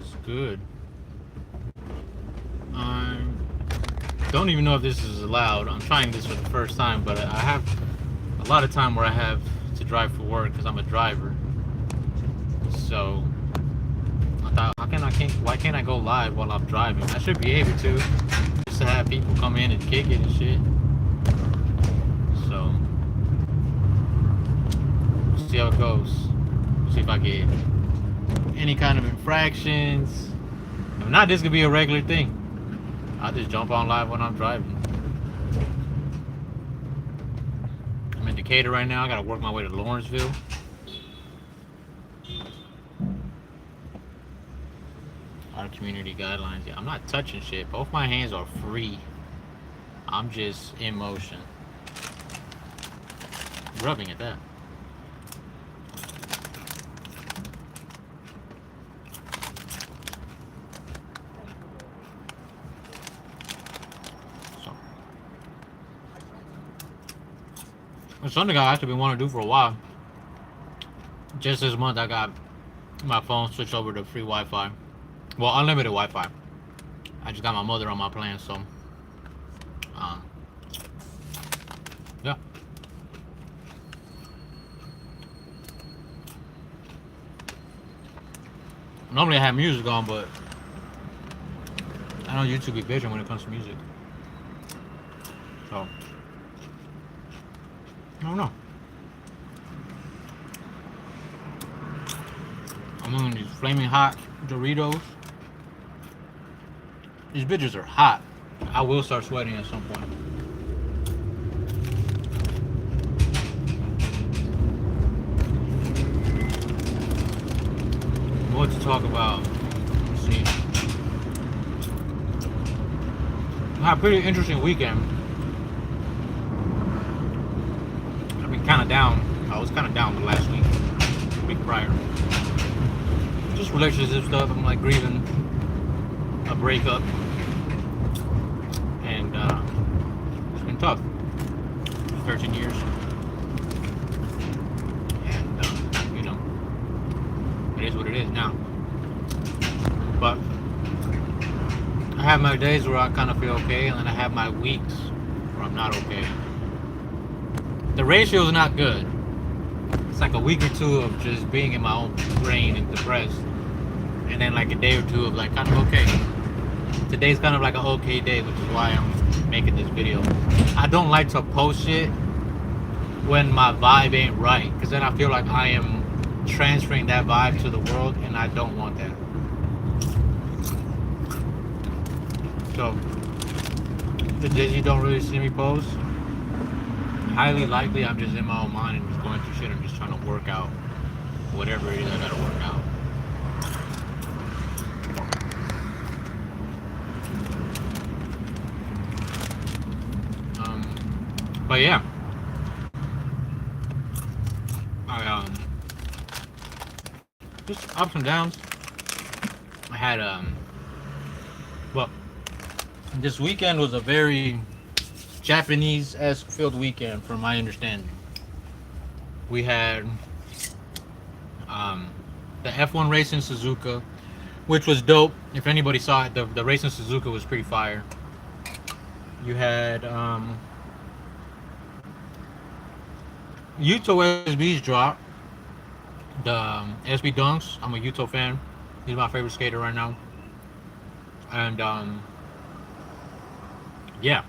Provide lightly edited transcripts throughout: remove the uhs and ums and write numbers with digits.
was good. I don't even know if this is allowed. I'm trying this for the first time, but I have a lot of time where I have to drive for work because I'm a driver. So I thought, why can't I go live while I'm driving? I should be able to, just to have people come in and kick it and shit. So we'll see how it goes. See if I get any kind of infractions. If not, this could be a regular thing. I'll just jump on live when I'm driving. I'm in Decatur right now. I gotta work my way to Lawrenceville. Our community guidelines. Yeah, I'm not touching shit. Both my hands are free. I'm just in motion. Rubbing at that. It's something I actually been wanting to do for a while. Just this month, I got my phone switched over to free Wi-Fi. Well, unlimited Wi-Fi. I just got my mother on my plan, so yeah. Normally I have music on, but I know YouTube be bitching when it comes to music. So I don't know. I'm on these flaming hot Doritos. These bitches are hot. I will start sweating at some point. What to talk about? Let's see. I had a pretty interesting weekend. I've been kind of down. I was kind of down the last week prior. Just relationship stuff. I'm like grieving a breakup, and it's been tough. 13 years, and you know, it is what it is now. But I have my days where I kind of feel okay, and then I have my weeks where I'm not okay. The ratio is not good. It's like a week or two of just being in my own brain and depressed, and then like a day or two of like kind of okay. Today's kind of like an okay day, which is why I'm making this video. I don't like to post shit when my vibe ain't right, because then I feel like I am transferring that vibe to the world, and I don't want that. So the days you don't really see me post, highly likely I'm just in my own mind and just going through shit. I'm just trying to work out whatever it is I gotta work out. But yeah, I just ups and downs. I had well, this weekend was a very Japanese-esque filled weekend, from my understanding. We had the F1 race in Suzuka, which was dope. If anybody saw it, the race in Suzuka was pretty fire. You had Yuto SB's drop. The SB Dunks. I'm a Yuto fan. He's my favorite skater right now. And yeah.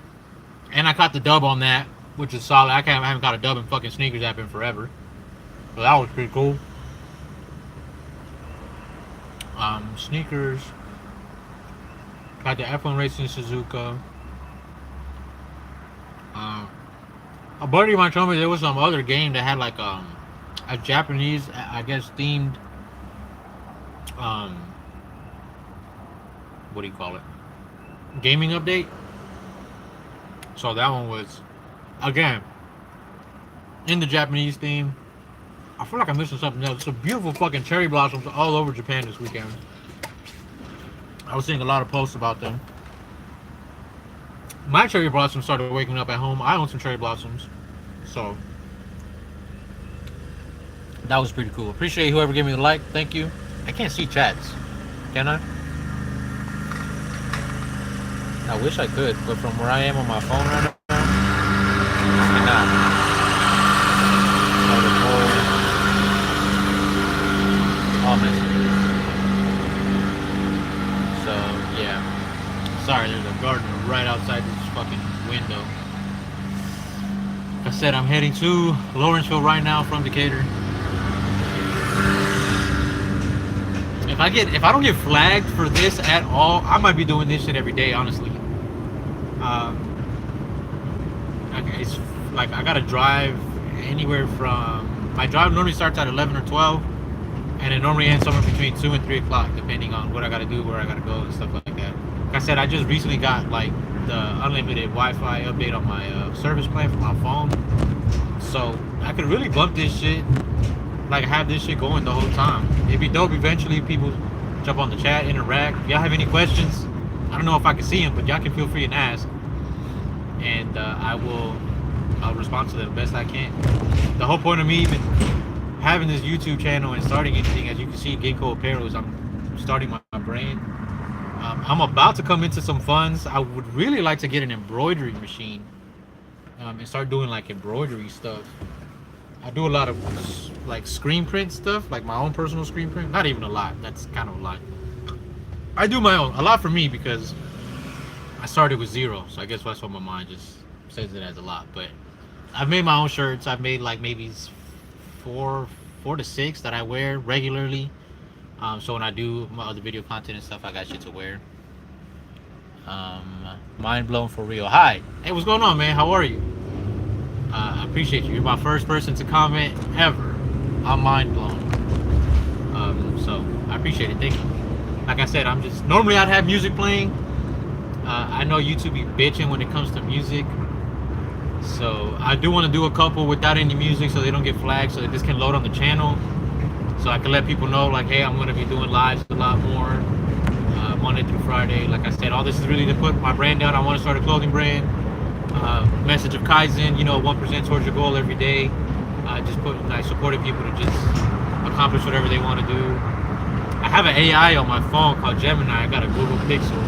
And I caught the dub on that, which is solid. I haven't got a dub in fucking sneakers app in forever. So that was pretty cool. Sneakers. Got the F1 race in Suzuka. A buddy of mine told me there was some other game that had like a Japanese, I guess, themed what do you call it? Gaming update. So that one was, again, in the Japanese theme. I feel like I'm missing something else. It's a beautiful fucking cherry blossoms all over Japan this weekend. I was seeing a lot of posts about them. My cherry blossoms started waking up at home. I own some cherry blossoms. So that was pretty cool. Appreciate whoever gave me the like. Thank you. I can't see chats. Can I? I wish I could, but from where I am on my phone right now, I cannot. All messages. So yeah. Sorry, there's a gardener right outside this fucking window. Like I said, I'm heading to Lawrenceville right now from Decatur. If I don't get flagged for this at all, I might be doing this shit every day, honestly. It's like I gotta drive anywhere from, my drive normally starts at 11 or 12, and it normally ends somewhere between 2 and 3 o'clock, depending on what I gotta do, where I gotta go, and stuff like that. Like I said, I just recently got like the unlimited Wi-Fi update on my service plan for my phone, so I could really bump this shit, like have this shit going the whole time. It'd be dope eventually. People jump on the chat, interact. If y'all have any questions, I don't know if I can see them, but y'all can feel free and ask, and I'll respond to them the best I can. The whole point of me even having this YouTube channel and starting anything, as you can see, GINKO Apparel, is I'm starting my brand. I'm about to come into some funds. I would really like to get an embroidery machine and start doing like embroidery stuff. I do a lot of like screen print stuff, like my own personal screen print. Not even a lot. That's kind of a lot. I do my own. A lot for me because I started with zero. So I guess that's what my mind just says it as a lot. But I've made my own shirts. I've made like maybe four to six that I wear regularly. So when I do my other video content and stuff, I got shit to wear. Mind blown for real. Hi. Hey, what's going on, man? How are you? I appreciate you. You're my first person to comment ever. I'm mind blown. So I appreciate it. Thank you. Like I said, I'm just, normally I'd have music playing. I know YouTube be bitching when it comes to music. So I do want to do a couple without any music so they don't get flagged, so that this can load on the channel. So I can let people know, like, hey, I'm going to be doing lives a lot more, Monday through Friday. Like I said, all this is really to put my brand out. I want to start a clothing brand. Message of Kaizen, 1% towards your goal every day. Supporting people to just accomplish whatever they want to do. I have an AI on my phone called Gemini. I got a Google Pixel.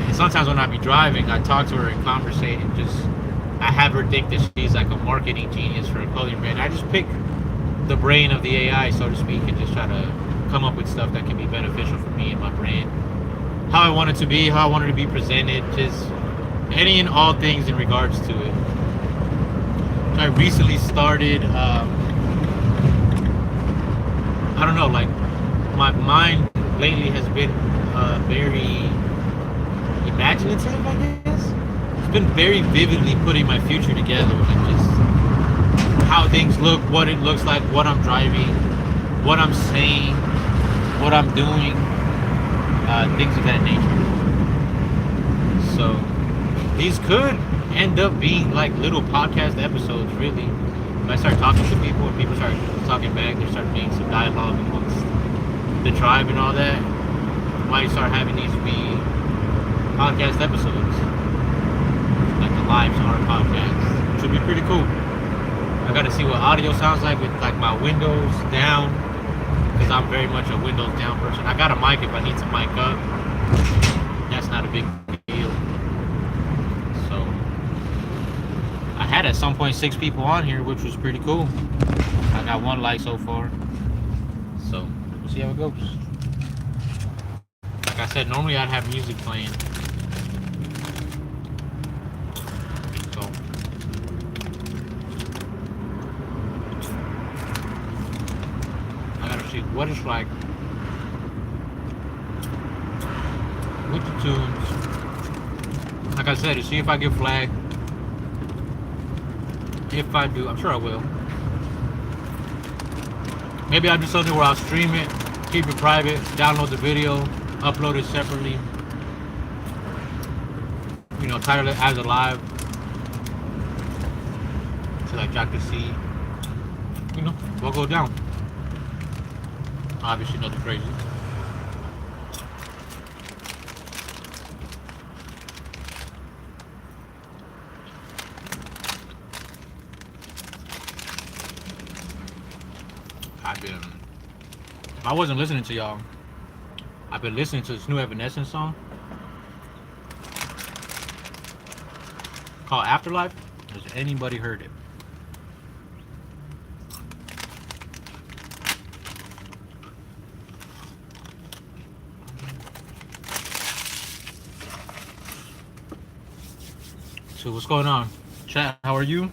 And sometimes when I be driving, I talk to her and conversate, and just, I have her think that she's like a marketing genius for a clothing brand. I just pick the brain of the AI, so to speak, and just try to come up with stuff that can be beneficial for me and my brand. How I want it to be, how I want it to be presented, just any and all things in regards to it. I recently started, I don't know, like, my mind lately has been very imaginative, I guess. It's been very vividly putting my future together, and just how things look, what it looks like, what I'm driving, what I'm saying, what I'm doing, things of that nature. So these could end up being like little podcast episodes, really. If I start talking to people and people start talking back, there start being some dialogue amongst the tribe and all that, I might start having these be podcast episodes, like the lives on our podcast, which would be pretty cool. I gotta see what audio sounds like with like my windows down, because I'm very much a windows down person. I got a mic if I need to mic up. That's not a big deal. So I had at some point 6 people on here, which was pretty cool. I got 1 like so far. So we'll see how it goes. Like I said, normally I'd have music playing. So I gotta see what it's like with the tunes. Like I said, to see if I get flagged. If I do, I'm sure I will. Maybe I'll do something where I'll stream it, keep it private, download the video, upload it separately. Title it as a live, so like y'all can see, what go down. Obviously nothing crazy. If I wasn't listening to y'all, I've been listening to this new Evanescence song called Afterlife. Has anybody heard it? So what's going on? Chat, how are you?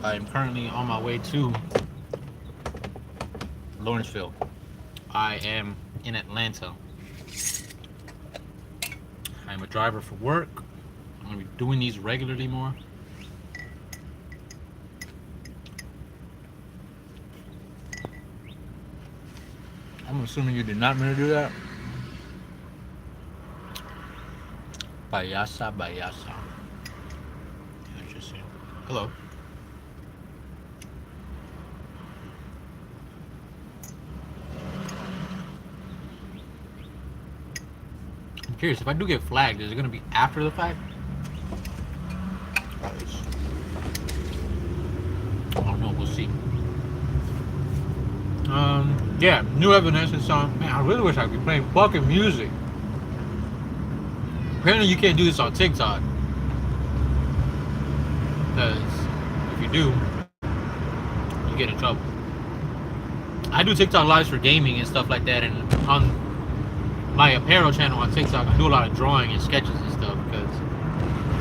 I am currently on my way to Lawrenceville. I am in Atlanta. I'm a driver for work. I'm going to be doing these regularly more. I'm assuming you did not mean to do that. Bayasa, bayasa. Interesting. Hello. I'm curious, if I do get flagged, is it going to be after the fact? I don't know, we'll see. Yeah, new Evanescence song. Man, I really wish I could be playing fucking music. Apparently you can't do this on TikTok. Because if you do, you get in trouble. I do TikTok lives for gaming and stuff like that, and on my apparel channel on TikTok, I do a lot of drawing and sketches and stuff, because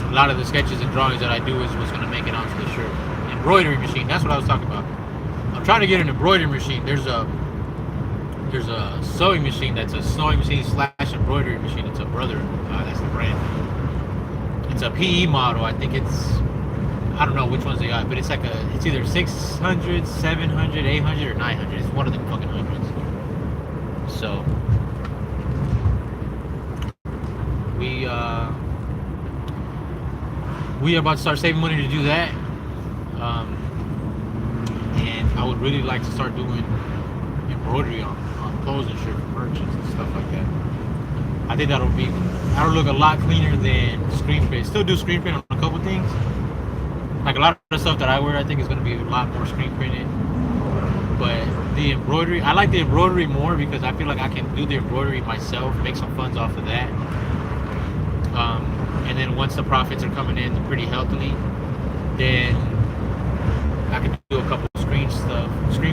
a lot of the sketches and drawings that I do is what's going to make it onto the shirt. Embroidery machine, that's what I was talking about. I'm trying to get an embroidery machine. There's a sewing machine that's a sewing machine / embroidery machine. It's a Brother, that's the brand. It's a PE model. I think it's, I don't know which ones they got, but it's like it's either 600, 700, 800, or 900. It's one of them fucking hundreds. So we are about to start saving money to do that. And I would really like to start doing embroidery on clothes and shit for merchants and stuff like that. I think that'll look a lot cleaner than screen print. Still do screen print on a couple things. Like a lot of the stuff that I wear, I think is going to be a lot more screen printed. But the embroidery, I like the embroidery more because I feel like I can do the embroidery myself, make some funds off of that. And then once the profits are coming in pretty healthily, then I can do a couple of screen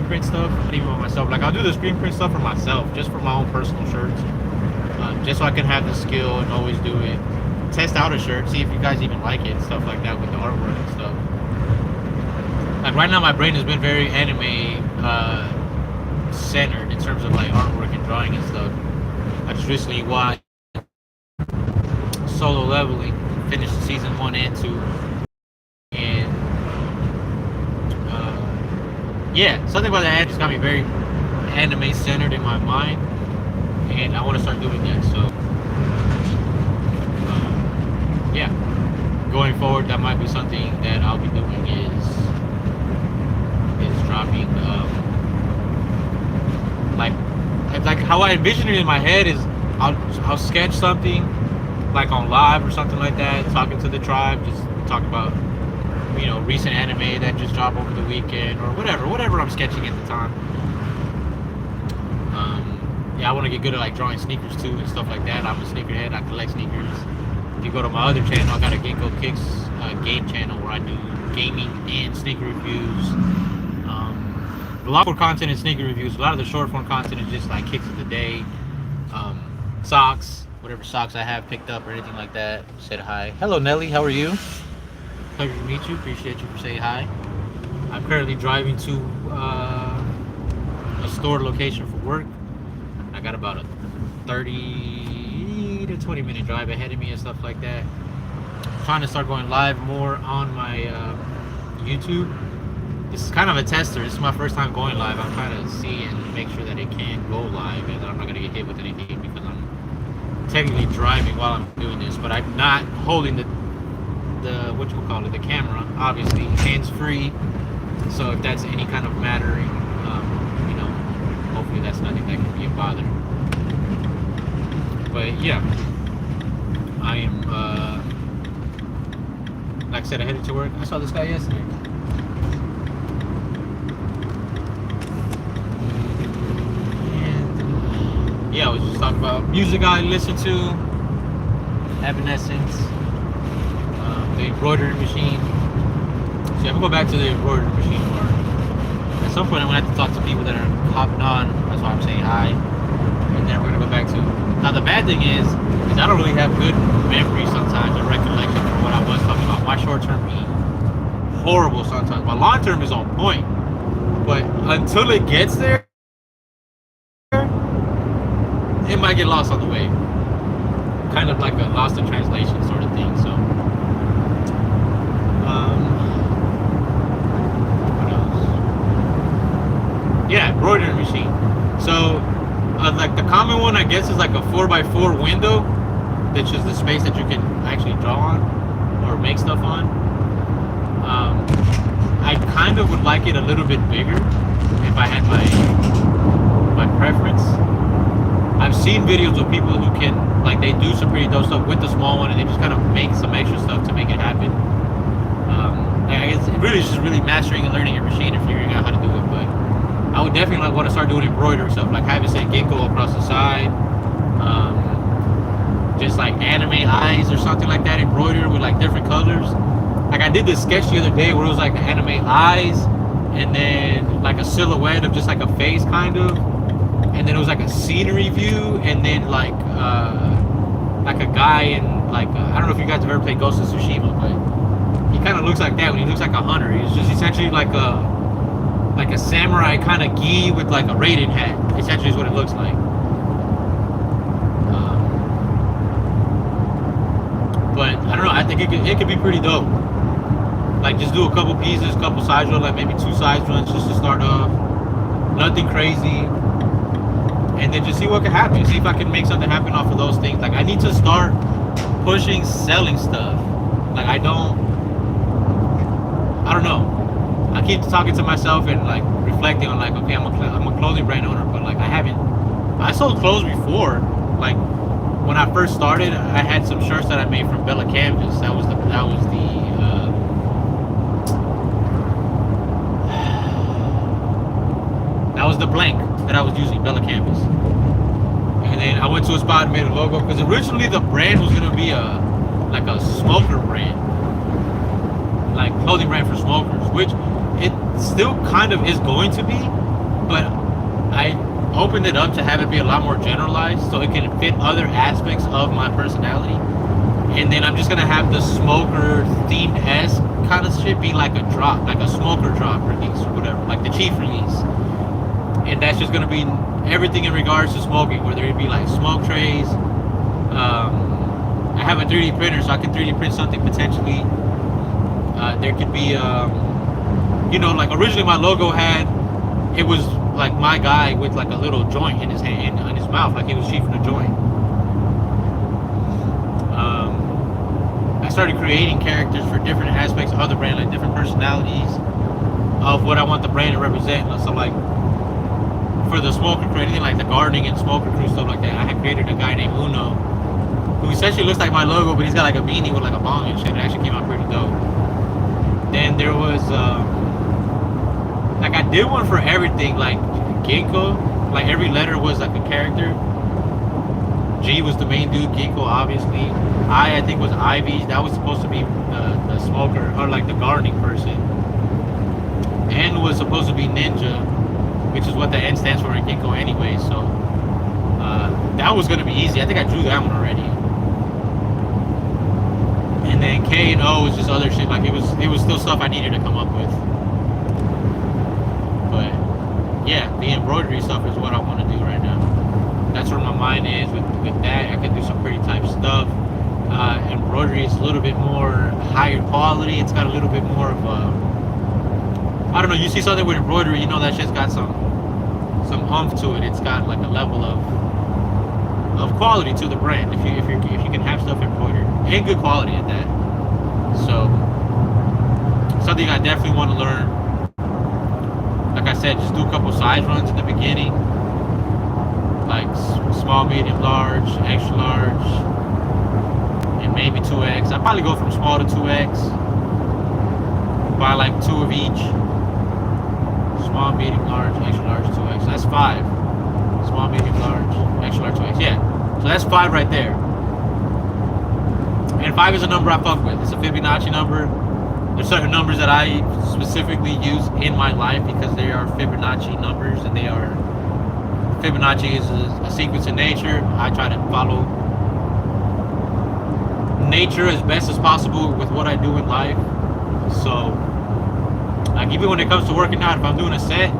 print stuff, not even for myself. Like I'll do the screen print stuff for myself, just for my own personal shirts, just so I can have the skill and always do it. Test out a shirt, see if you guys even like it, stuff like that with the artwork and stuff. Like right now, my brain has been very anime centered in terms of like artwork and drawing and stuff. I just recently watched Solo Leveling, finished season 1 and 2, and yeah, something about that just got me very anime centered in my mind, and I want to start doing that. So yeah, going forward, that might be something that I'll be doing is dropping like how I envision it in my head is I'll sketch something like on live or something like that, talking to the tribe, just talk about, you know, recent anime that just dropped over the weekend or whatever I'm sketching at the time. Yeah, I want to get good at like drawing sneakers too and stuff like that. I'm a sneakerhead. I collect sneakers. If you go to my other channel, I got a GINKO Kicks game channel where I do gaming and sneaker reviews. A lot more content in sneaker reviews. A lot of the short form content is just like kicks of the day, socks, whatever socks I have picked up or anything like that. Said hi. Hello Nelly, how are you? Pleasure to meet you. Appreciate you for saying hi. I'm currently driving to a store location for work. I got about a 30 to 20 minute drive ahead of me and stuff like that. I'm trying to start going live more on my YouTube. This is kind of a tester. This is my first time going live. I'm trying to see and make sure that it can go live and I'm not going to get hit with anything because I'm technically driving while I'm doing this, but I'm not holding the the camera, obviously hands free. So if that's any kind of mattering, you know, hopefully that's nothing that can be a bother. But yeah, I am like I said, I headed to work. I saw this guy yesterday. And yeah, I was just talking about music I listen to, Evanescence, the embroidery machine. So yeah, we'll go back to the embroidery machine part. At some point, I'm gonna have to talk to people that are hopping on. That's why I'm saying hi. And then we're gonna go back to. Now the bad thing is I don't really have good memory sometimes or recollection for what I was talking about. My short term be horrible sometimes. My long term is on point. But until it gets there, it might get lost on the way. Kind of like a lost in translation sort of thing. So, what else? Yeah, embroidery machine. So, like the common one, I guess, is like a 4x4 window. That's just the space that you can actually draw on or make stuff on. I kind of would like it a little bit bigger if I had my preference. I've seen videos of people who can, like, they do some pretty dope stuff with the small one and they just kind of make some extra stuff to make it happen. I guess it really is just really mastering and learning your machine and figuring out how to do it. But I would definitely want to start doing embroidery stuff, like having, say, GINKO across the side. Just like anime eyes or something like that, embroidered with like different colors. Like I did this sketch the other day where it was like the anime eyes and then like a silhouette of just like a face kind of, and then it was like a scenery view and then like a guy in like I don't know if you guys have ever played Ghost of Tsushima, but he kind of looks like that when he looks like a hunter. He's just essentially like a samurai kind of gi with like a Raiden hat. Essentially is what it looks like. But I don't know. I think it could be pretty dope. Like just do a couple pieces, couple side runs, like maybe 2 side runs just to start off. Nothing crazy, and then just see what can happen. See if I can make something happen off of those things. Like I need to start pushing selling stuff. Like I don't know. I keep talking to myself and like reflecting on like, okay, I'm a clothing brand owner, but like I sold clothes before. Like when I first started, I had some shirts that I made from Bella Canvas. That was the blank that I was using, Bella Canvas. And then I went to a spot and made a logo because originally the brand was gonna be a smoker brand, like clothing brand for smokers, which it still kind of is going to be, but I opened it up to have it be a lot more generalized so it can fit other aspects of my personality. And then I'm just gonna have the smoker themed esque kind of shit be like a drop, like a smoker drop release or whatever, like the Chief release. And that's just gonna be everything in regards to smoking, whether it be like smoke trays. I have a 3D printer, so I can 3D print something potentially. There could be, like originally my logo it was like my guy with like a little joint in his hand, in his mouth, like he was chiefing a joint. I started creating characters for different aspects of the brand, like different personalities of what I want the brand to represent. So like for the smoker crew, anything like the gardening and smoker crew stuff like that, I had created a guy named Uno, who essentially looks like my logo, but he's got like a beanie with like a bong and shit. It actually came out pretty dope. Then there was like I did one for everything, like GINKO, like every letter was like a character. G was the main dude, GINKO obviously. I think was Ivy, that was supposed to be the smoker, or like the gardening person. N was supposed to be Ninja, which is what the N stands for in GINKO anyway, so that was gonna be easy. I think I drew that one already. And then K and O was just other shit, like it was still stuff I needed to come up with. But yeah, the embroidery stuff is what I want to do right now. That's where my mind is with that. I can do some pretty type stuff. Embroidery is a little bit more higher quality. It's got a little bit more of a, I don't know, you see something with embroidery, you know that shit's got some oomph to it. It's got like a level of quality to the brand if you can have stuff embroidered and good quality at that. So something I definitely want to learn. Like I said, just do a couple size runs in the beginning, like small, medium, large, extra large, and maybe 2X. I'd probably go from small to 2X, buy like 2 of each. Small, medium, large, extra large, 2X. That's 5. Small, medium, large, extra large, 2X. Yeah. So that's 5 right there. And 5 is a number I fuck with. It's a Fibonacci number. There's certain numbers that I specifically use in my life because they are Fibonacci numbers, and they are Fibonacci is a sequence in nature. I try to follow nature as best as possible with what I do in life. So, like, even when it comes to working out, if I'm doing a set,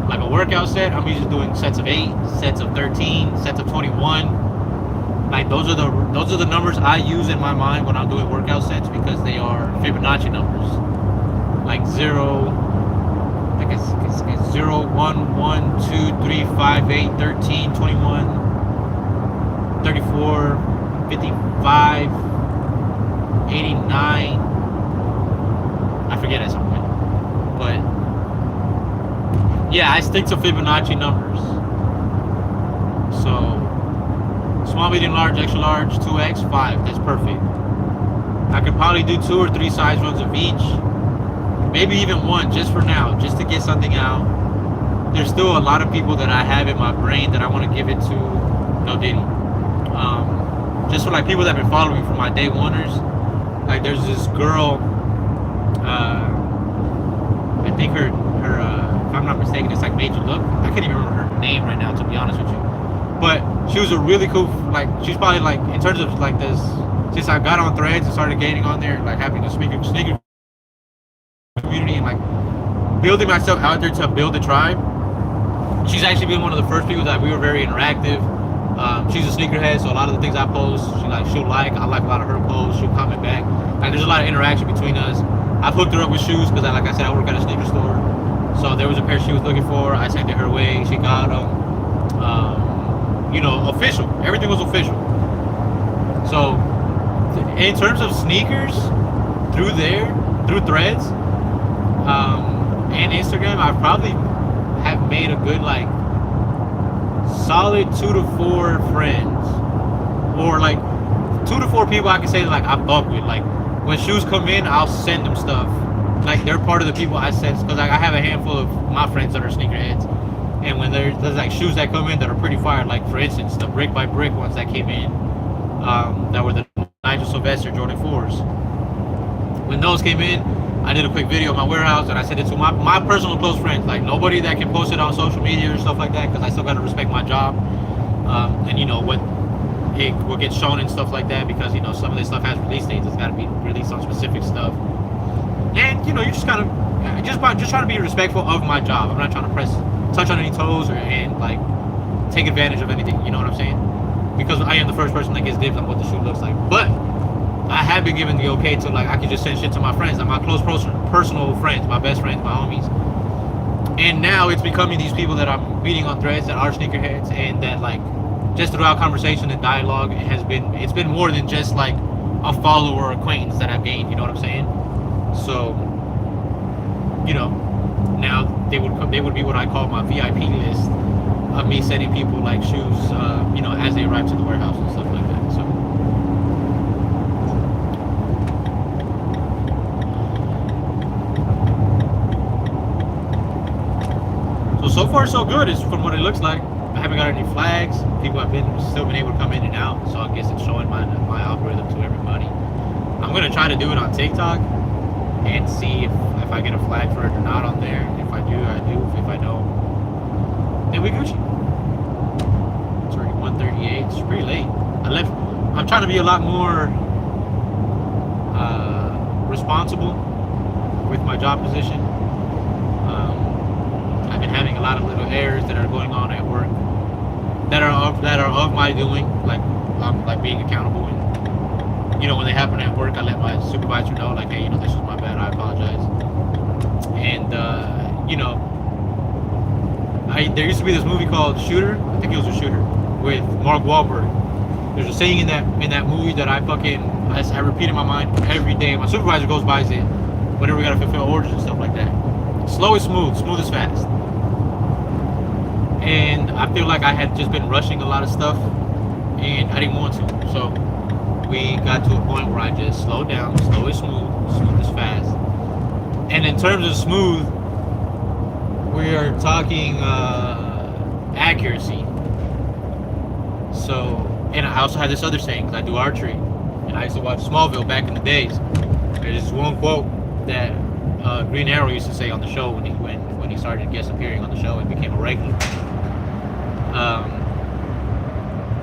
like a workout set, I'm usually doing sets of 8, sets of 13, sets of 21. Like, those are the numbers I use in my mind when I'm doing workout sets because they are Fibonacci numbers. Like 0, like it's 0, 1, 1, 2, 3, 5, 8, 13, 21, 34, 55, 89. I forget at some point. But yeah, I stick to Fibonacci numbers. So small, medium, large, extra large, 2X, 5. That's perfect. I could probably do 2 or 3 size runs of each. Maybe even 1 just for now, just to get something out. There's still a lot of people that I have in my brain that I want to give it to. No dating. Just for like people that have been following me from my day oneers. Like there's this girl, I think her if I'm not mistaken, it's like Major Look. I can't even remember her name right now, to be honest with you. But she was a really cool, like, she's probably like, in terms of like this, since I got on Threads and started gaining on there, like having a sneaker community and like building myself out there to build a tribe. She's actually been one of the first people that we were very interactive. She's a sneakerhead, so a lot of the things I post, I like a lot of her posts. She'll comment back. Like there's a lot of interaction between us. I've hooked her up with shoes because, like I said, I work at a sneaker store. So there was a pair she was looking for. I sent it her way. She got them. You know, official. Everything was official. So in terms of sneakers, through Threads, and Instagram, I probably have made a good like solid 2 to 4 friends, or like 2 to 4 people I can say like I fuck with. Like when shoes come in, I'll send them stuff. Like they're part of the people I send, because like I have a handful of my friends that are sneakerheads, and when there's like shoes that come in that are pretty fire, like for instance the brick by brick ones that came in, that were the Nigel Sylvester Jordan 4s. When those came in, I did a quick video of my warehouse and I sent it to my personal close friends, like nobody that can post it on social media or stuff like that, because I still got to respect my job, and you know what gets shown and stuff like that, because you know some of this stuff has release dates. It's got to be released on specific stuff, and you know you just kind of just trying to be respectful of my job. I'm not trying to touch on any toes and like take advantage of anything. You know what I'm saying? Because I am the first person that gets dibs on what the shoe looks like, but I have been given the okay to like I can just send shit to my friends, like my close personal friends, my best friends, my homies. And now it's becoming these people that I'm meeting on Threads that are sneakerheads, and that like just throughout conversation and dialogue it's been more than just like a follower or acquaintance that I've gained. You know what I'm saying? So you know, now they would be what I call my VIP list of me sending people like shoes, you know, as they arrive to the warehouse and stuff like that. So far so good is from what it looks like. I haven't got any flags. People have still been able to come in and out, so I guess it's showing my algorithm to everybody. I'm gonna try to do it on TikTok and see if I get a flag for it or not on there. If I do, I do. If I don't, then we Gucci. It's already 1:38. It's pretty late. I'm trying to be a lot more responsible with my job position. I've been having a lot of little errors that are going on at work that are of my doing, like being accountable. And you know, when they happen at work, I let my supervisor know, like, hey, you know, this was my bad. I apologize. And you know, there used to be this movie called Shooter. I think it was a Shooter with Mark Wahlberg. There's a saying in that movie that I repeat in my mind every day. My supervisor goes by it whenever we gotta fulfill orders and stuff like that. Slow is smooth, smooth is fast. And I feel like I had just been rushing a lot of stuff, and I didn't want to. So we got to a point where I just slowed down. Slow is smooth, smooth is fast. And in terms of smooth, we are talking accuracy. So, and I also have this other saying, because I do archery, and I used to watch Smallville back in the days. There's this one quote that Green Arrow used to say on the show when he started guest appearing on the show and became a regular.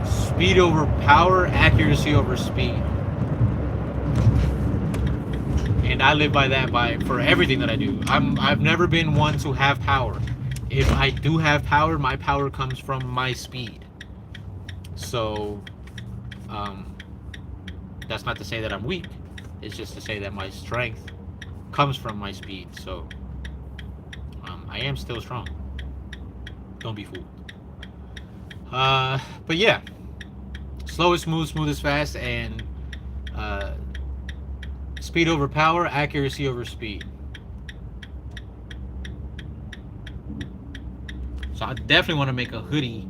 Speed over power, accuracy over speed. And I live by that for everything that I do. I've never been one to have power. If I do have power, my power comes from my speed. So, that's not to say that I'm weak. It's just to say that my strength comes from my speed. So, I am still strong. Don't be fooled. But yeah, slow is smooth, smooth is fast, and speed over power, accuracy over speed. So I definitely want to make a hoodie,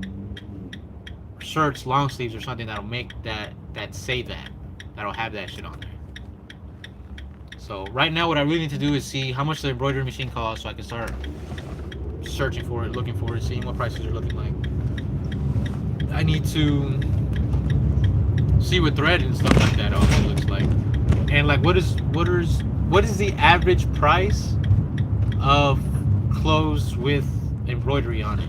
shirts, long sleeves, or something that'll make that say that'll have that shit on there. So right now, what I really need to do is see how much the embroidery machine costs, so I can start searching for it, looking for it, seeing what prices are looking like. I need to see what thread and stuff like that also looks like, and like what is the average price of clothes with embroidery on it.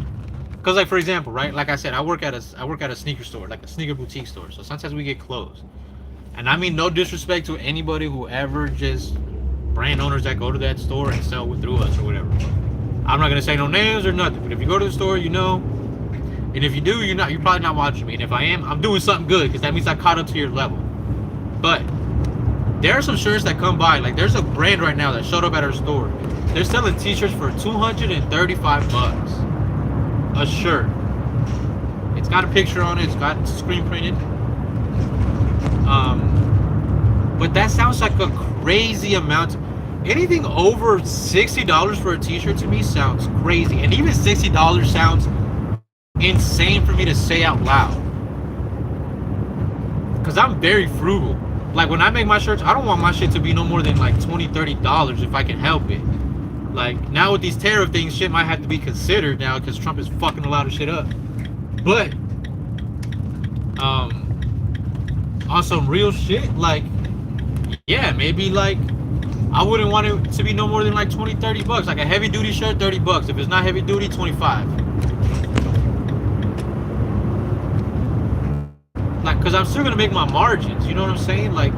Because like, for example, right, like I said, I work at a sneaker store, like a sneaker boutique store. So sometimes we get clothes, and I mean no disrespect to anybody who ever just brand owners that go to that store and sell through us or whatever. I'm not gonna say no names or nothing, but if you go to the store, you know. And if you do, you're probably not watching me. And if I am, I'm doing something good, because that means I caught up to your level. But there are some shirts that come by. Like, there's a brand right now that showed up at our store. They're selling t-shirts for $235 a shirt. It's got a picture on it. It's got screen printed. But that sounds like a crazy amount. Anything over $60 for a t-shirt to me sounds crazy. And even $60 sounds insane for me to say out loud, because I'm very frugal. Like, when I make my shirts, I don't want my shit to be no more than like $20-$30 if I can help it. Like, now with these tariff things, shit might have to be considered now, because Trump is fucking a lot of shit up. But on some real shit, like, yeah, maybe like I wouldn't want it to be no more than like $20-$30. Like a heavy duty shirt, $30. If it's not heavy duty, $25. Like, because I'm still gonna make my margins, you know what I'm saying? Like,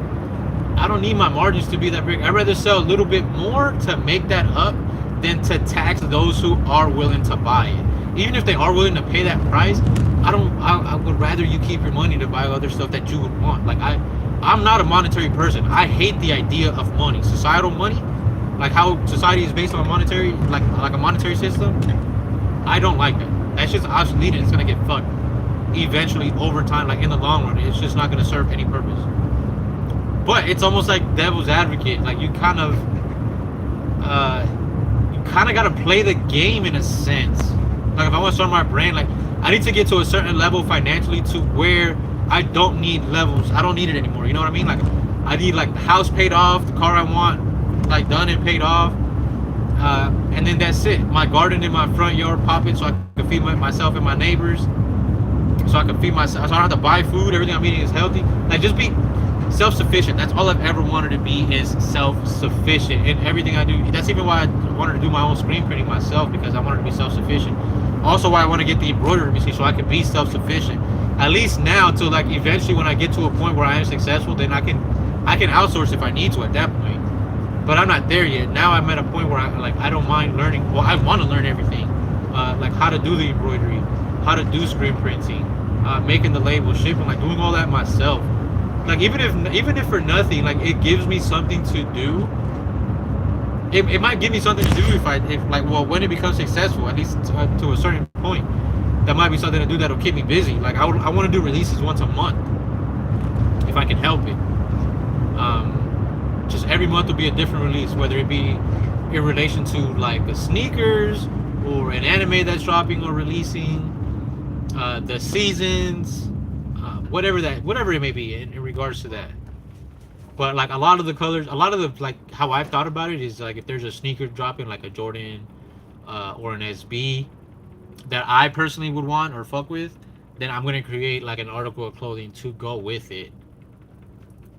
I don't need my margins to be that big. I'd rather sell a little bit more to make that up than to tax those who are willing to buy it. Even if they are willing to pay that price, I would rather you keep your money to buy other stuff that you would want. Like, I'm not a monetary person. I hate the idea of money, societal money, like how society is based on monetary, like a monetary system. I don't like that. That's just obsolete, and it's gonna get fucked eventually over time. Like, in the long run, it's just not going to serve any purpose. But it's almost like devil's advocate. Like, you kind of got to play the game in a sense. Like, if I want to start my brand, like, I need to get to a certain level financially to where I don't need levels. I don't need it anymore. You know what I mean? Like, I need like the house paid off, the car I want like done and paid off, and then that's it. My garden in my front yard popping, so I can feed myself and my neighbors. So I can feed myself, so I don't have to buy food. Everything I'm eating is healthy. Like, just be self-sufficient. That's all I've ever wanted to be, is self-sufficient in everything I do. That's even why I wanted to do my own screen printing myself, because I wanted to be self-sufficient. Also why I want to get the embroidery machine, so I can be self-sufficient. At least now, till like eventually when I get to a point where I am successful, then I can outsource if I need to at that point. But I'm not there yet. Now I'm at a point where I don't mind learning. Well, I want to learn everything, like how to do the embroidery, how to do screen printing, making the label, shipping, like doing all that myself. Like, even if for nothing, like, it gives me something to do. It might give me something to do if when it becomes successful, at least to a certain point, that might be something to do that'll keep me busy. Like, I want to do releases once a month if I can help it. Just every month will be a different release, whether it be in relation to like the sneakers or an anime that's dropping or releasing, the seasons, whatever it may be in regards to that. But like, a lot of the colors, like how I've thought about it is, like, if there's a sneaker dropping, like a Jordan or an SB that I personally would want or fuck with, then I'm gonna create like an article of clothing to go with it,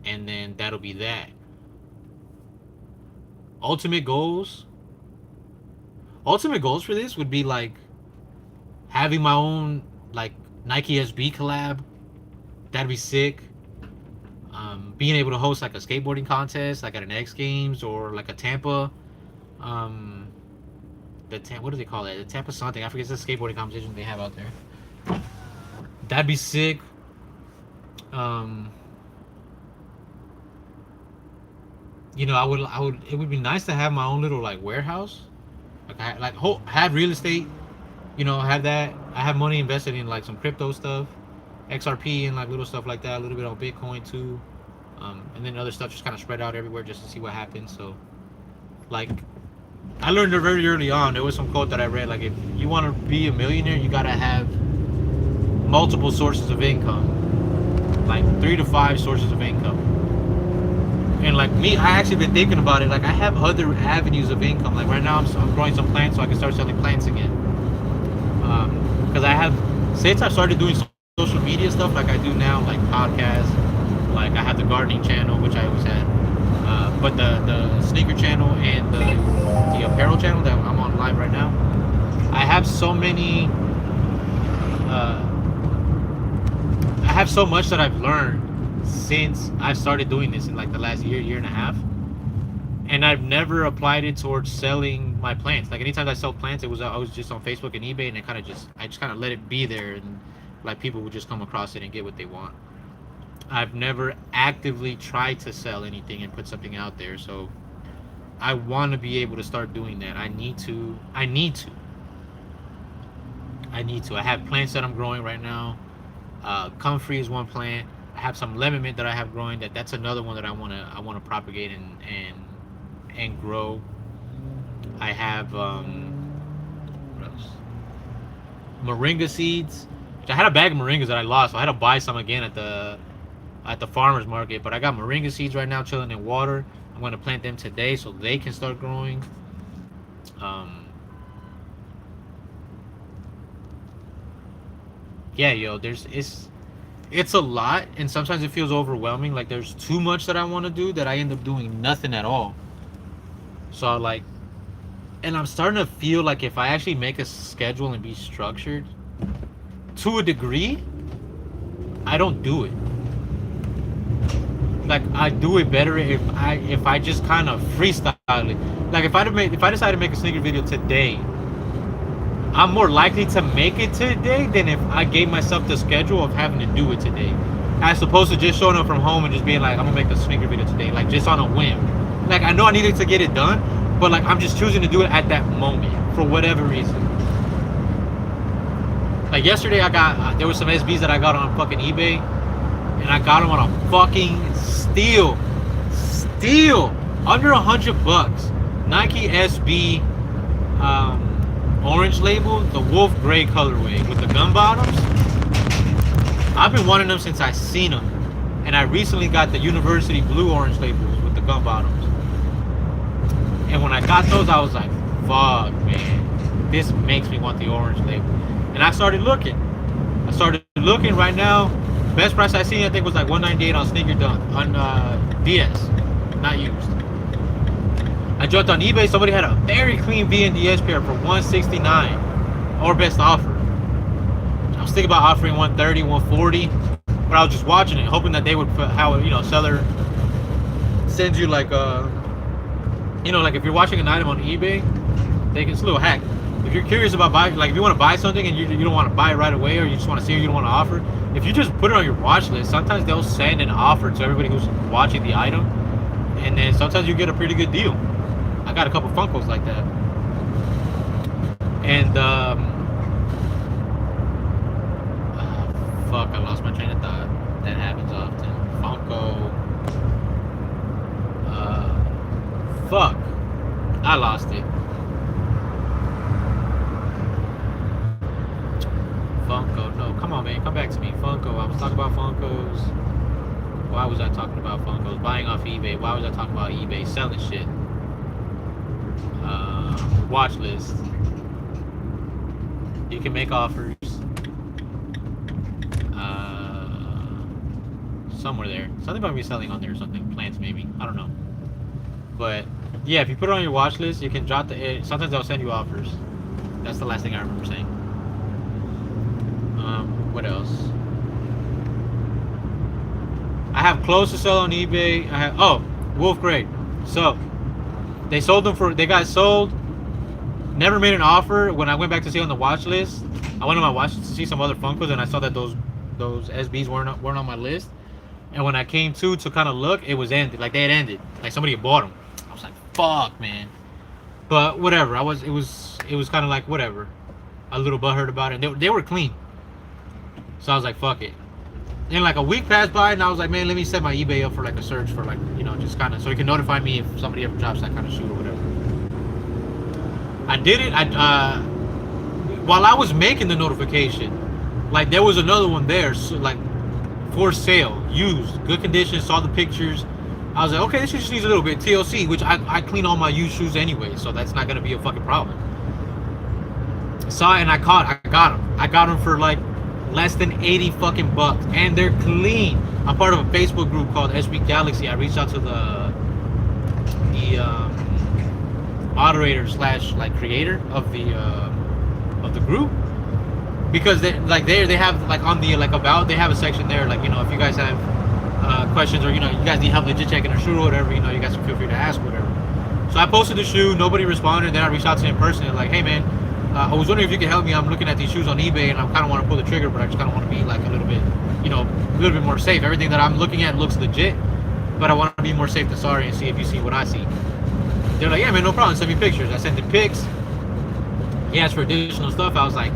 and then that'll be that. Ultimate goals. Ultimate goals for this would be like having my own like Nike SB collab. That'd be sick. Being able to host like a skateboarding contest, like at an X Games or like a Tampa, um, what do they call it? The Tampa something. I forget the skateboarding competition they have out there. That'd be sick. Um, I would. It would be nice to have my own little like warehouse. Have real estate. Have that. I have money invested in like some crypto stuff, XRP and like little stuff like that. A little bit on Bitcoin too. And then other stuff just kind of spread out everywhere just to see what happens. So, like, I learned it very early on. There was some quote that I read, like, if you want to be a millionaire, you gotta have multiple sources of income, like 3 to 5 sources of income. And like me, I actually been thinking about it. Like, I have other avenues of income. Like right now, I'm growing some plants so I can start selling plants again. Because I have, since I started doing social media stuff like I do now, like podcasts. Like I have the gardening channel, which I always had, but the sneaker channel and the apparel channel that I'm on live right now. I have so many. I have so much that I've learned since I started doing this in like the last year and a half, and I've never applied it towards selling my plants. Like anytime I sell plants, I was just on Facebook and eBay, and I just kind of let it be there, and like people would just come across it and get what they want. I've never actively tried to sell anything and put something out there, so I want to be able to start doing that. I need to. I have plants that I'm growing right now. Comfrey is one plant. I have some lemon mint that I have growing. That's another one that I wanna propagate and grow. I have what else? Moringa seeds. I had a bag of moringas that I lost, so I had to buy some again at the farmer's market. But I got moringa seeds right now chilling in water. I'm going to plant them today so they can start growing. Yeah, yo, it's a lot, and sometimes it feels overwhelming. Like there's too much that I want to do that I end up doing nothing at all. So like, and I'm starting to feel like if I actually make a schedule and be structured to a degree, I don't do it. Like I do it better if I just kind of freestyle it. Like if I decide to make a sneaker video today, I'm more likely to make it today than if I gave myself the schedule of having to do it today, as opposed to just showing up from home and just being like, I'm gonna make a sneaker video today, like just on a whim. Like I know I needed to get it done, but like I'm just choosing to do it at that moment for whatever reason. Like yesterday, there was some SBs that I got on fucking eBay, and I got them on a fucking steal, under $100. Nike SB, orange label, the wolf gray colorway with the gun bottoms. I've been wanting them since I seen them, and I recently got the university blue orange labels with the gun bottoms. And when I got those, I was like, fuck, man, this makes me want the orange label. And I started looking right now. Best price I seen, I think, was like $198 on Sneaker Dunk on DS, not used. I jumped on eBay. Somebody had a very clean VNDS pair for $169, or best offer. I was thinking about offering $130, $140, but I was just watching it, hoping that they would put how seller sends you like like if you're watching an item on eBay, it's a little hack. If you're curious about buying, like if you want to buy something and you don't want to buy it right away, or you just want to see, or you don't want to offer, if you just put it on your watch list, sometimes they'll send an offer to everybody who's watching the item, and then sometimes you get a pretty good deal. I got a couple Funkos like that. And fuck, I lost my train of thought. That happens often. Funko. Fuck, I lost it. Funko, no, come on, man, come back to me. Funko, I was talking about Funkos. Why was I talking about Funkos? Buying off eBay. Why was I talking about eBay? Selling shit. Watch list. You can make offers. somewhere there. Something about me selling on there or something. Plants maybe. I don't know. But yeah, if you put it on your watch list, you can drop the. Sometimes they'll send you offers. That's the last thing I remember saying. What else? I have clothes to sell on eBay. I have Wolf Grade. So they sold them for. They got sold. Never made an offer. When I went back to see on the watch list, I went on my watch to see some other Funkos, and I saw that those SBs weren't on my list. And when I came to kind of look, it was ended. Like they had ended. Like somebody had bought them. I was like, fuck, man. But whatever. It was kind of like whatever. A little butthurt about it. And they were clean. So I was like, fuck it. Then like a week passed by, and I was like, man, let me set my eBay up for like a search for like, you know, just kind of so it can notify me if somebody ever drops that kind of shoe or whatever. I did it. While I was making the notification, like there was another one there, so like for sale, used, good condition. Saw the pictures. I was like, okay, this just needs a little bit TLC, which I clean all my used shoes anyway, so that's not gonna be a fucking problem. Saw it and I got them. I got them for like less than 80 fucking bucks, and they're clean. I'm part of a Facebook group called SB Galaxy. I reached out to the moderator / like creator of the group, because they have like on the like about, they have a section there like, you know, if you guys have questions, or you know, you guys need help legit checking a shoe or whatever, you know, you guys can feel free to ask whatever. So I posted the shoe, nobody responded. Then I reached out to him personally, like, hey man, I was wondering if you could help me. I'm looking at these shoes on eBay and I kind of want to pull the trigger, but I just kind of want to be like a little bit, you know, a little bit more safe. Everything that I'm looking at looks legit, but I want to be more safe than sorry and see if you see what I see. They're like, yeah, man, no problem. Send me pictures. I sent him pics. He asked for additional stuff. I was like,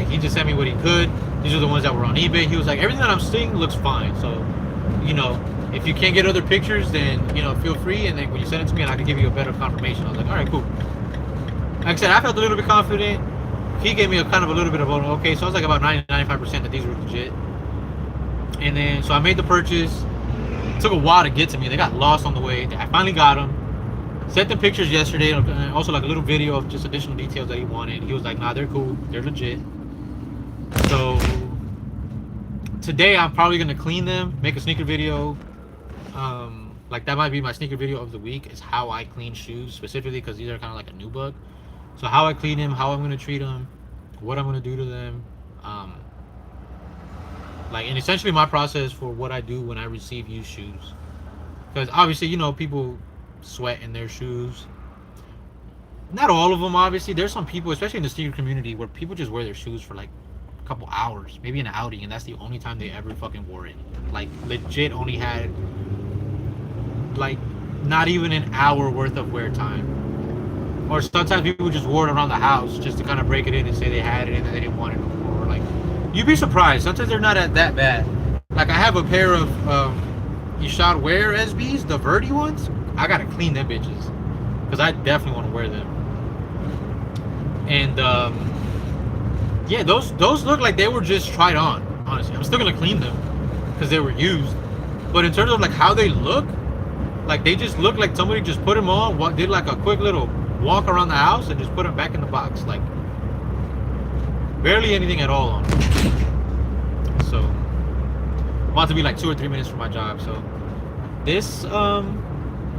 he just sent me what he could. These are the ones that were on eBay. He was like, everything that I'm seeing looks fine. So, you know, if you can't get other pictures, then, you know, feel free. And then when you send it to me, and I can give you a better confirmation. I was like, all right, cool. Like I said, I felt a little bit confident. He gave me a little bit of okay. So I was like about 90-95% that these were legit. And then, so I made the purchase. It took a while to get to me. They got lost on the way. I finally got them. Sent them pictures yesterday, and also like a little video of just additional details that he wanted. He was like, nah, they're cool. They're legit. So today I'm probably going to clean them, make a sneaker video. Like that might be my sneaker video of the week, is how I clean shoes specifically, because these are kind of like a new bug. So how I clean them, how I'm going to treat them, what I'm going to do to them. And essentially my process for what I do when I receive used shoes. Because obviously, you know, people sweat in their shoes. Not all of them, obviously. There's some people, especially in the sneaker community, where people just wear their shoes for like a couple hours, maybe an outing, and that's the only time they ever fucking wore it. Like legit only had like not even an hour worth of wear time. Or sometimes people just wore it around the house just to kind of break it in and say they had it and they didn't want it no more. Like, you'd be surprised. Sometimes they're not that bad. Like I have a pair of Ishad Wear SBs, the Verdi ones. I gotta clean them bitches, because I definitely want to wear them. And yeah, those look like they were just tried on. Honestly, I'm still gonna clean them because they were used. But in terms of like how they look, like they just look like somebody just put them on, did like a quick little walk around the house and just put them back in the box. Like barely anything at all on them. So I'm about to be like 2 or 3 minutes from my job. So this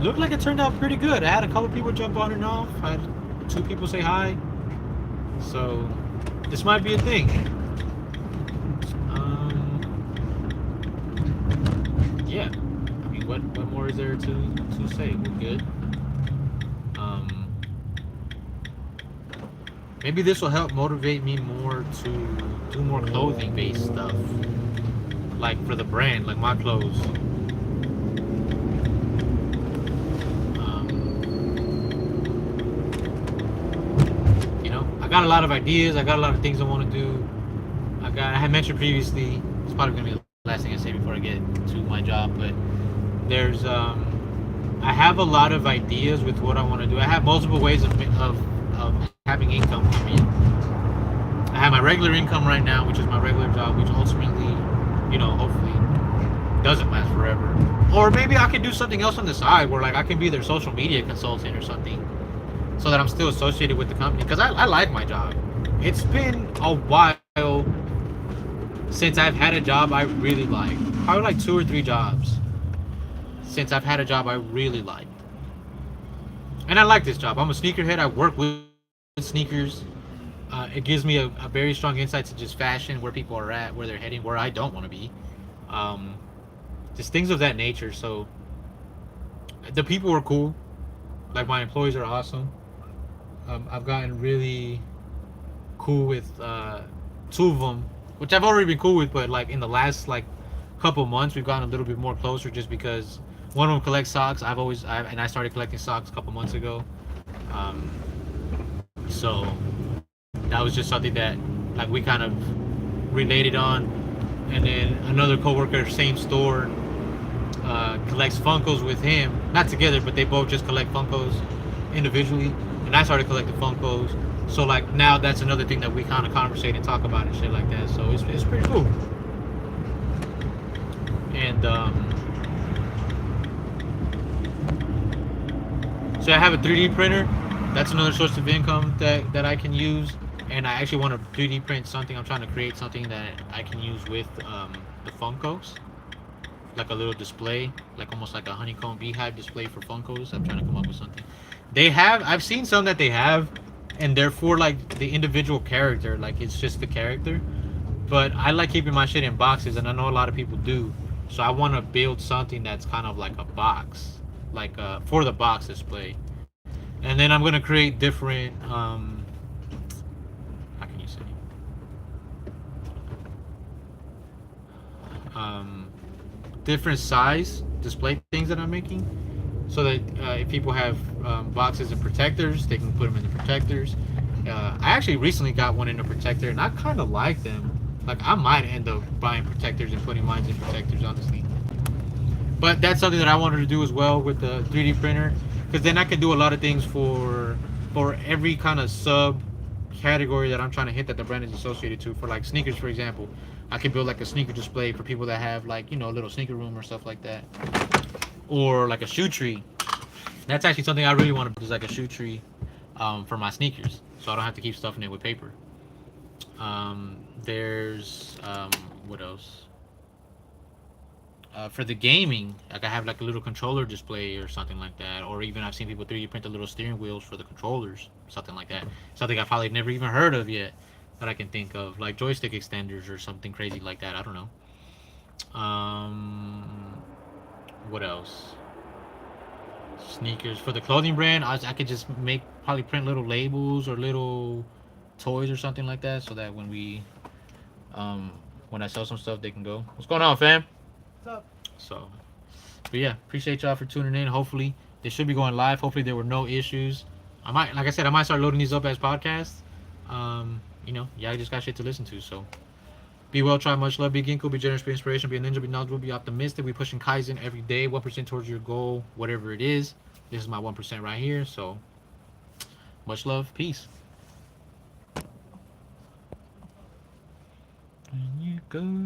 looked like it turned out pretty good. I had a couple people jump on and off. I had 2 people say hi. So this might be a thing. Yeah. I mean, what more is there to say? We're good. Maybe this will help motivate me more to do more clothing based stuff. Like for the brand, like my clothes. I got a lot of ideas. I got a lot of things I want to do. I had mentioned previously, it's probably going to be the last thing I say before I get to my job, but there's I have a lot of ideas with what I want to do. I have multiple ways of having income come in. I have my regular income right now, which is my regular job, which ultimately, you know, hopefully doesn't last forever. Or maybe I can do something else on the side where like I can be their social media consultant or something, so that I'm still associated with the company, because I like my job. It's been a while since I've had a job I really like, probably like 2 or 3 jobs since I've had a job I really like. And I like this job. I'm a sneakerhead. I work with sneakers. It gives me a very strong insight to just fashion, where people are at, where they're heading, where I don't want to be. Um, just things of that nature. So the people are cool. Like my employees are awesome. I've gotten really cool with 2 of them, which I've already been cool with, but like in the last like couple months, we've gotten a little bit more closer just because one of them collects socks. And I started collecting socks a couple months ago. Um, so that was just something that like we kind of related on. And then another coworker, same store, collects Funkos with him. Not together, but they both just collect Funkos individually. And I started collecting Funkos. So like now that's another thing that we kind of conversate and talk about and shit like that. So it's pretty cool. And so I have a 3D printer. That's another source of income that I can use. And I actually want to 3D print something. I'm trying to create something that I can use with the Funkos, like a little display, like almost like a honeycomb beehive display for Funkos. I'm trying to come up with something. I've seen some that they have, and they're for like the individual character, like it's just the character. But I like keeping my shit in boxes, and I know a lot of people do. So I want to build something that's kind of like a box, like for the box display. And then I'm gonna create different, how can you say, um, different size display things that I'm making, so that if people have boxes and protectors, they can put them in the protectors. I actually recently got one in a protector, and I kind of like them. Like I might end up buying protectors and putting mine in protectors, honestly. But that's something that I wanted to do as well with the 3D printer, because then I can do a lot of things for every kind of sub category that I'm trying to hit that the brand is associated to. For like sneakers, for example, I can build like a sneaker display for people that have like a little sneaker room or stuff like that, or like a shoe tree. That's actually something I really want to build, is like a shoe tree for my sneakers, so I don't have to keep stuffing it with paper. There's what else? For the gaming, like I have like a little controller display or something like that, or even I've seen people 3D print the little steering wheels for the controllers, something like that. Something I've probably never even heard of yet that I can think of, like joystick extenders or something crazy like that. I don't know. What else? Sneakers for the clothing brand. I could just make probably print little labels or little toys or something like that, so that um, when I sell some stuff, they can go. What's going on, fam? What's up? So, but yeah, appreciate y'all for tuning in. Hopefully, they should be going live. Hopefully, there were no issues. Like I said, I might start loading these up as podcasts. Y'all just got shit to listen to. So, be well, try much love, be GINKO, be generous, be inspiration, be a ninja, be knowledgeable, be optimistic. We pushing Kaizen every day, 1% towards your goal, whatever it is. This is my 1% right here. So, much love, peace. And you go.